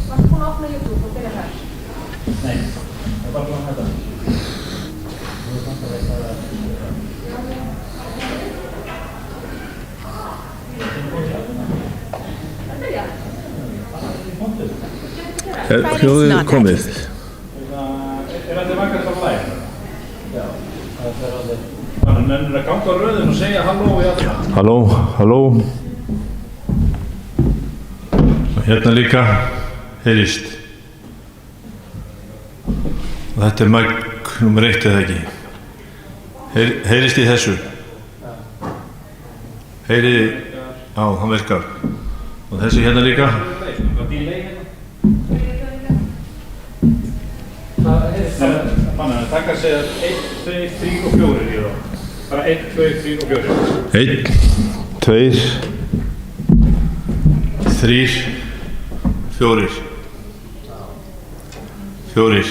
Varstu búin að opna YouTube og byrja þar? Nei, það bara búin að hætta. Þú er samt að veita að Hljóðið komið. Þetta vakast á læg? Já, það alveg. Þannig að nennir að ganga á röðin og segja halló í allra. Halló, halló. Og hérna líka heyrist. Og þetta er mic nummer 1 eða ekki. Heyrist í þessu. Heyriði, á, hann virkar. Og þessi hérna líka. Þannig að taka að segja 1, 2, 3 og 4 í þá. Bara 1, 2, 3 og 4. 1, 2, 3, 4. 4.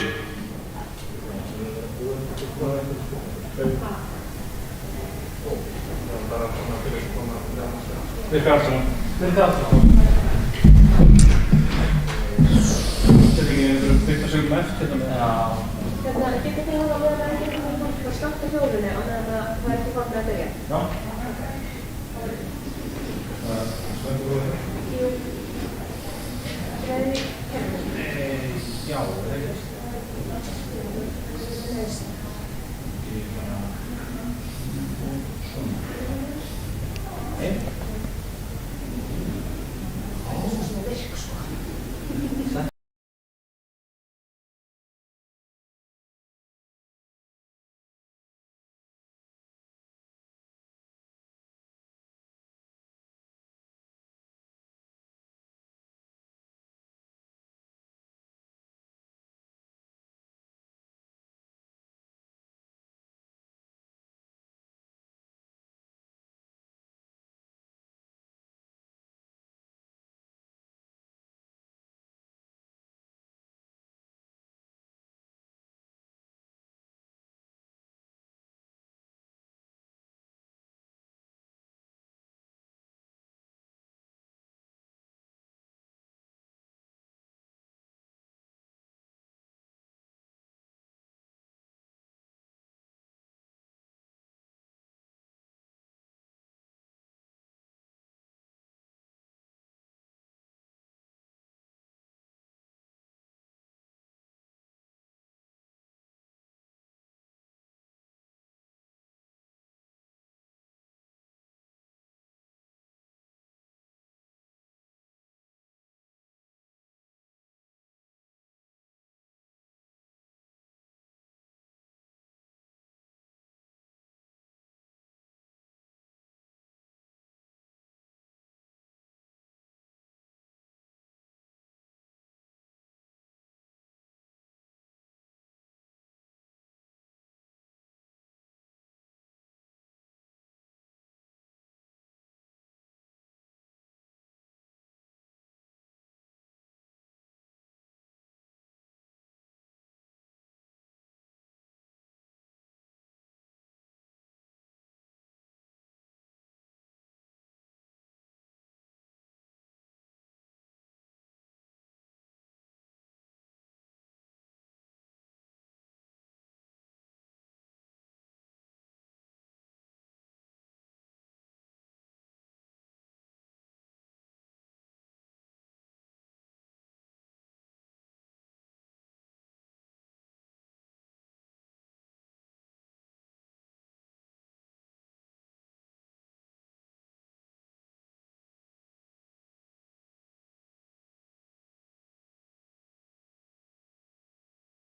Virkar allt saman. Þetta ekki einhverjum 15 sekundum eftir þetta með? Já. Getur þið hóða með að það getur fólk að starta hjólinu og meðan það er ekki fólk með að byrja? Já. Svendur þú þetta? Jú. Það er í kemur. Já, það er ekki.